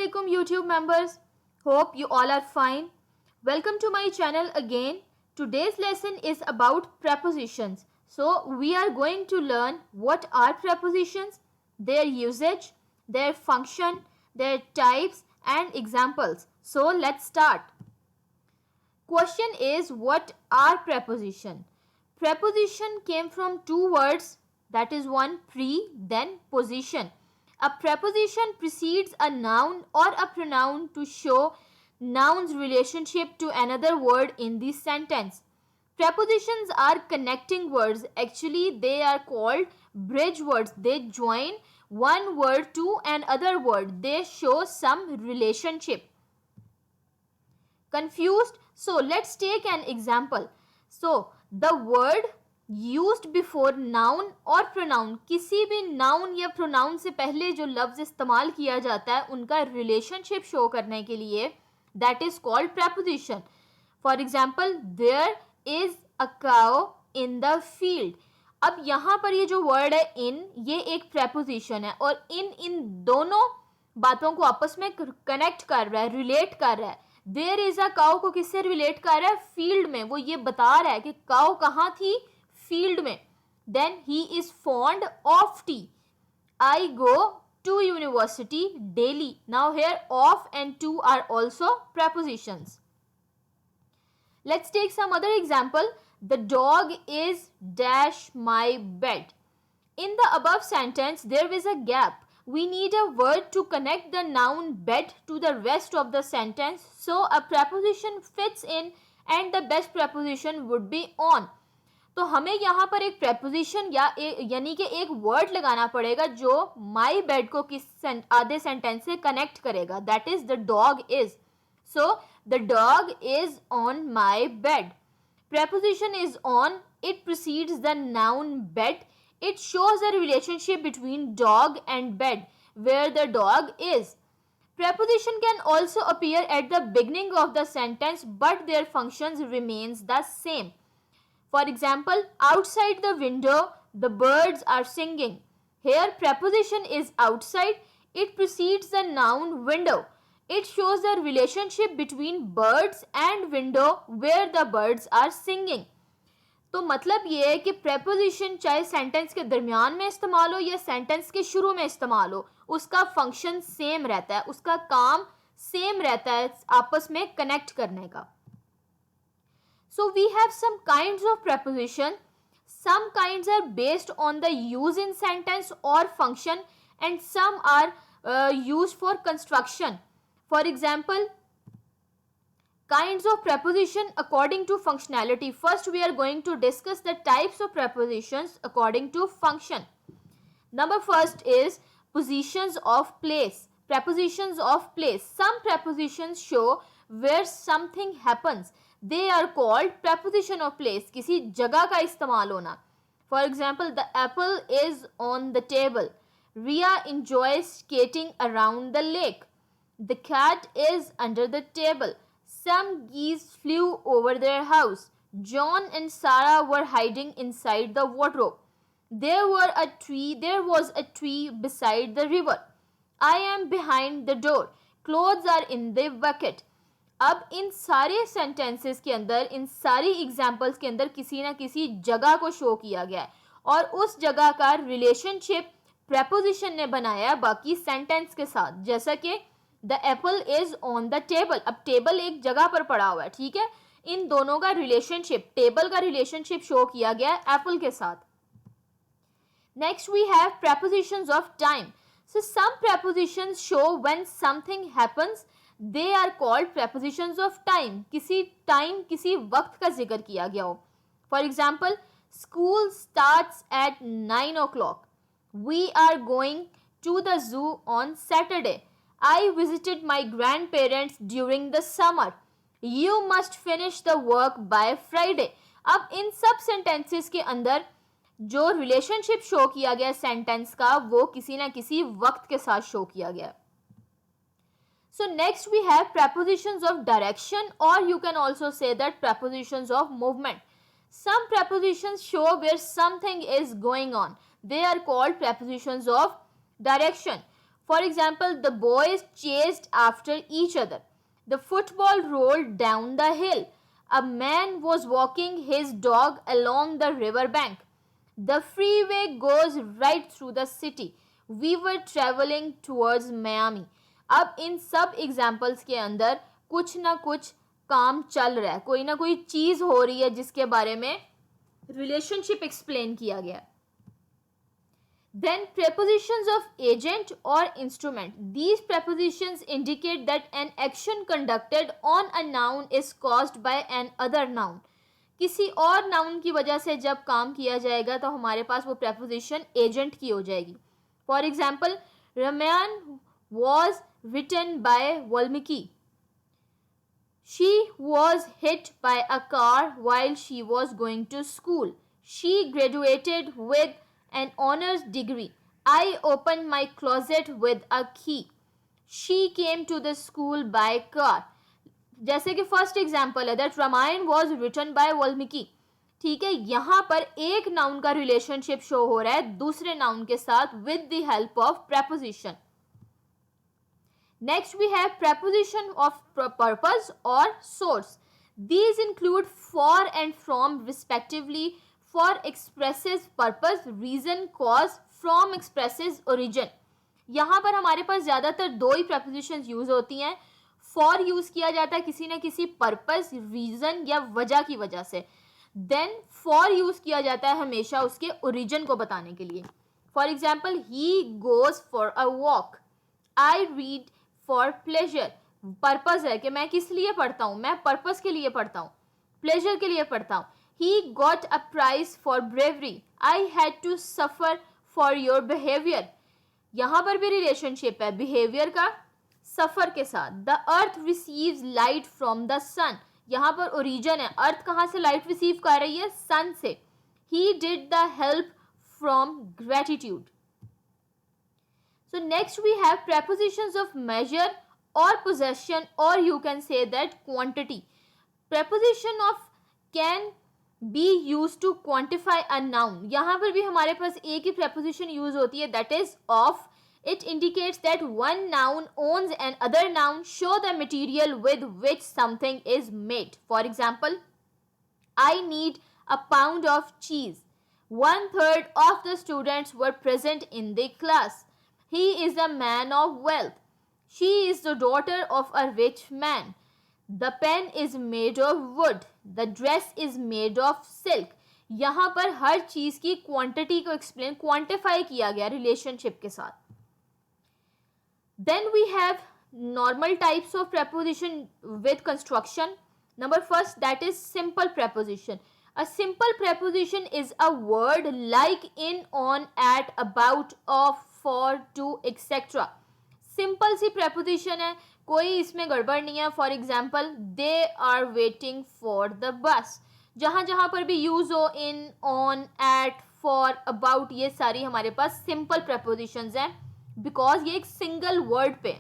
Assalamualaikum YouTube members. Hope you all are fine. Welcome to my channel again. Today's lesson is about prepositions. So we are going to learn what are prepositions, their usage, their function, their types and examples. So let's start. Question is, what are preposition? Preposition came from two words, that is one pre then position. A preposition precedes a noun or a pronoun to show noun's relationship to another word in the sentence. Prepositions are connecting words. Actually, they are called bridge words. They join one word to another word. They show some relationship. Confused? So let's take an example. So the word used before noun और pronoun, किसी भी noun या pronoun से पहले जो लफ्ज इस्तेमाल किया जाता है उनका relationship show करने के लिए, that is called preposition. For example, there is a cow in the field. अब यहाँ पर ये जो word है in, ये एक preposition है और इन दोनों बातों को आपस में connect कर रहा है, relate कर रहा है. देयर इज अ काउ को किससे रिलेट कर रहा है? फील्ड में. वो ये बता रहा है कि काउ कहाँ थी? फील्ड में. Then he is fond of tea. I go to university daily. Now here of and to are also prepositions. Let's take some other example. The dog is dash my bed. In the above sentence there is a gap. We need a word to connect the noun bed to the rest of the sentence, so a preposition fits in and the best preposition would be on. तो हमें यहाँ पर एक preposition यानी कि एक word लगाना पड़ेगा जो my bed को किस आधे sentence से connect करेगा. That is, the dog is. So the dog is on my bed. Preposition is on. It precedes the noun bed. It shows a relationship between dog and bed, where the dog is. Preposition can also appear at the beginning of the sentence, but their functions remains the same. For example, outside the window, the birds are singing. Here, preposition is outside. It precedes the noun window. It shows the relationship between birds and window, where the birds are singing. तो मतलब ये है कि preposition चाहे sentence के दरमियान में इस्तेमाल हो या सेंटेंस के शुरू में इस्तेमाल हो, उसका फंक्शन सेम रहता है, उसका काम सेम रहता है आपस में कनेक्ट करने का. So we have some kinds of preposition. Some kinds are based on the use in sentence or function, and some are used for construction. For example, kinds of preposition according to functionality. First, we are going to discuss the types of prepositions according to function. Number first is positions of place. Prepositions of place. Some prepositions show where something happens. They are called preposition of place. किसी जगह का इस्तेमाल होना. For example, the apple is on the table. Ria enjoys skating around the lake. The cat is under the table. Some geese flew over their house. John and Sarah were hiding inside the wardrobe. There was a tree beside the river. I am behind the door. Clothes are in the bucket. अब इन सारे sentences के अंदर, इन सारी examples के अंदर किसी ना किसी जगह को show किया गया है और उस जगह का relationship preposition ने बनाया है बाकी sentence के साथ. जैसा कि The apple is on the table. अब टेबल एक जगह पर पड़ा हुआ है, ठीक है. इन दोनों का रिलेशनशिप, टेबल का रिलेशनशिप शो किया गया है एप्पल के साथ. Next we have prepositions of time. So some prepositions show when something happens. They are called prepositions of time. किसी टाइम, किसी वक्त का जिक्र किया गया हो. For example, school starts at 9 o'clock. We are going to the zoo on Saturday. I visited my grandparents during the summer. You must finish the work by Friday. अब इन सब sentences के अंदर जो relationship show किया गया sentence का, वो किसी ना किसी वक्त के साथ show किया गया. So next we have prepositions of direction, or you can also say that prepositions of movement. Some prepositions show where something is going on. They are called prepositions of direction. For example, the boys chased after each other. The football rolled down the hill. A man was walking his dog along the river bank. The freeway goes right through the city. We were traveling towards Miami. अब इन सब examples के अंदर कुछ ना कुछ काम चल रहा है, कोई ना कोई चीज हो रही है जिसके बारे में रिलेशनशिप एक्सप्लेन किया गया. Then prepositions of agent or instrument. These prepositions indicate that an action conducted on a noun is caused by an other noun. किसी और noun की वजह से जब काम किया जाएगा तो हमारे पास वो preposition agent की हो जाएगी. For example, Ramayan was written by Valmiki. She was hit by a car while she was going to school. She graduated with an honors degree. I opened my closet with a key. She came to the school by car. जैसे कि first example है that Ramayana was written by Valmiki. ठीक है, यहाँ पर एक noun का relationship show हो रहा है दूसरे नाउन के साथ with the help of preposition. Next we have preposition of purpose or source. These include for and from respectively. For expresses purpose, reason, cause. From expresses origin. यहाँ पर हमारे पास ज़्यादातर दो ही prepositions यूज होती हैं. For यूज किया जाता है किसी न किसी purpose, reason या वजह की वजह से. Then for यूज किया जाता है हमेशा उसके origin को बताने के लिए. For example, he goes for a walk. I read for pleasure. Purpose है कि मैं किस लिए पढ़ता हूँ, मैं purpose के लिए पढ़ता हूँ, pleasure के लिए पढ़ता हूँ. He got a prize for bravery. I had to suffer for your behavior. यहाँ पर भी relationship है behavior का suffer के साथ. The earth receives light from the sun. यहाँ पर origin है, earth कहाँ से light receive कर रही है, sun से. He did the help from gratitude. So next we have prepositions of measure or possession, or you can say that quantity. Preposition of can be used to quantify a noun. यहाँ पर भी हमारे पास एक ही preposition use होती है that is of. It indicates that one noun owns an other noun. Show the material with which something is made. For example, I need a pound of cheese. 1/3 of the students were present in the class. He is a man of wealth. She is the daughter of a rich man. The pen is made of wood. The dress is made of silk. यहाँ पर हर चीज की quantity को explain quantify किया गया relationship के साथ. Then we have normal types of preposition with construction. Number first, that is simple preposition. A simple preposition is a word like in, on, at, about, of, for, to, etc. Simple सी preposition है, कोई इसमें गड़बड़ नहीं है. For example, they are waiting for the bus. जहाँ जहाँ पर भी यूज हो in, on, at, for, about, ये सारी हमारे पास सिंपल prepositions हैं बिकॉज ये एक सिंगल वर्ड पे.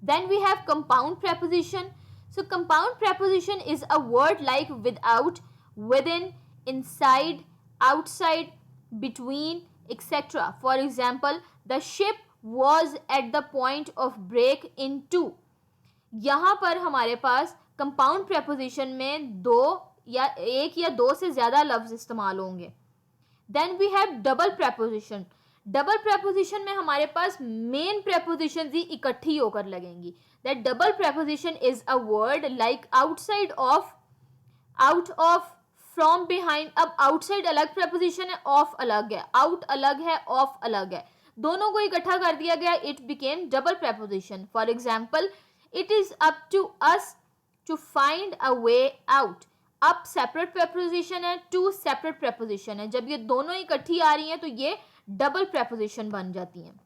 Then we have compound preposition. So compound preposition is a word like without, within, inside, outside, between, etc. For example, the ship was at the point of break in two. यहाँ पर हमारे पास compound preposition में दो या एक या दो से ज्यादा लफ्ज इस्तेमाल होंगे. Then we have double preposition. Double preposition में हमारे पास मेन prepositions ही इकट्ठी होकर लगेंगी. That double preposition is a word like outside of, out of, from behind. अब outside अलग preposition है, off अलग है, out अलग है, off अलग है, दोनों को इकट्ठा कर दिया गया, it became double preposition. For example, it is up to us to find a way out. up separate preposition है, to separate preposition है. जब ये दोनों इकट्ठी आ रही हैं तो ये double preposition बन जाती हैं.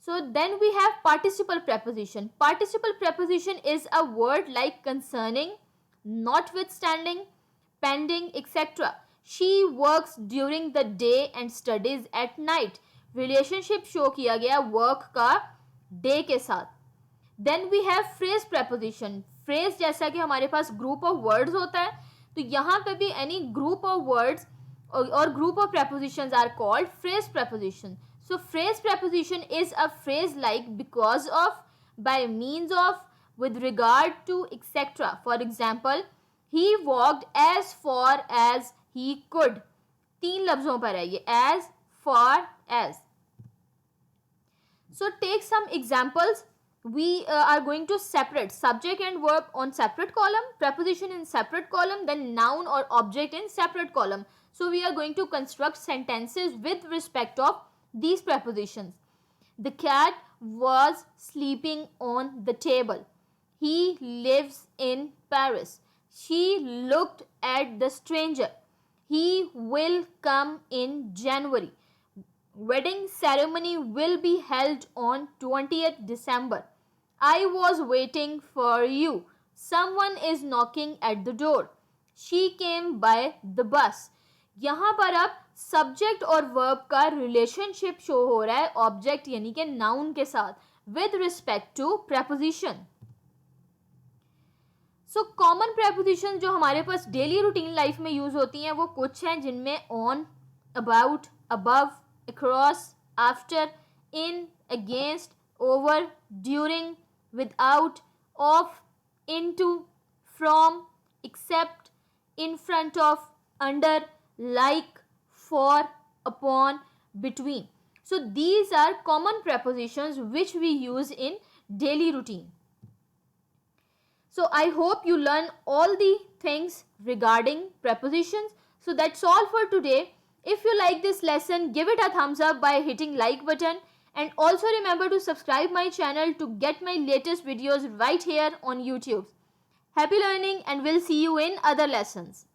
So then we have participle preposition. Participle preposition is a word like concerning, notwithstanding, pending, etc. She works during the day and studies at night. Relationship show किया गया work का day के साथ. Then we have phrase preposition. Phrase जैसा कि हमारे पास group of words होता है, तो यहाँ पे भी any group of words or group of prepositions are called phrase preposition. So phrase preposition is a phrase like because of, by means of, with regard to, etc. For example, he walked as far as he could. 3 लफ्जों पर है ये, as, far as. So take some examples. We are going to separate subject and verb on separate column, preposition in separate column, then noun or object in separate column. So we are going to construct sentences with respect of these prepositions. The cat was sleeping on the table. He lives in Paris. She looked at the stranger. He will come in January. Wedding ceremony will be held on 20th December. I was waiting for you. Someone is knocking at the door. She came by the bus. यहाँ पर अब subject और verb का relationship show हो रहा है object यानी कि नाउन के साथ with respect to preposition. So common preposition जो हमारे पास डेली रूटीन लाइफ में यूज होती हैं वो कुछ हैं जिनमें on, about, above, across, after, in, against, over, during, without, of, into, from, except, in front of, under, like, for, upon, between. So these are common prepositions which we use in daily routine. So I hope you learn all the things regarding prepositions. So that's all for today. If you like this lesson, give it a thumbs up by hitting like button, and also remember to subscribe my channel to get my latest videos right here on YouTube. Happy learning, and we'll see you in other lessons.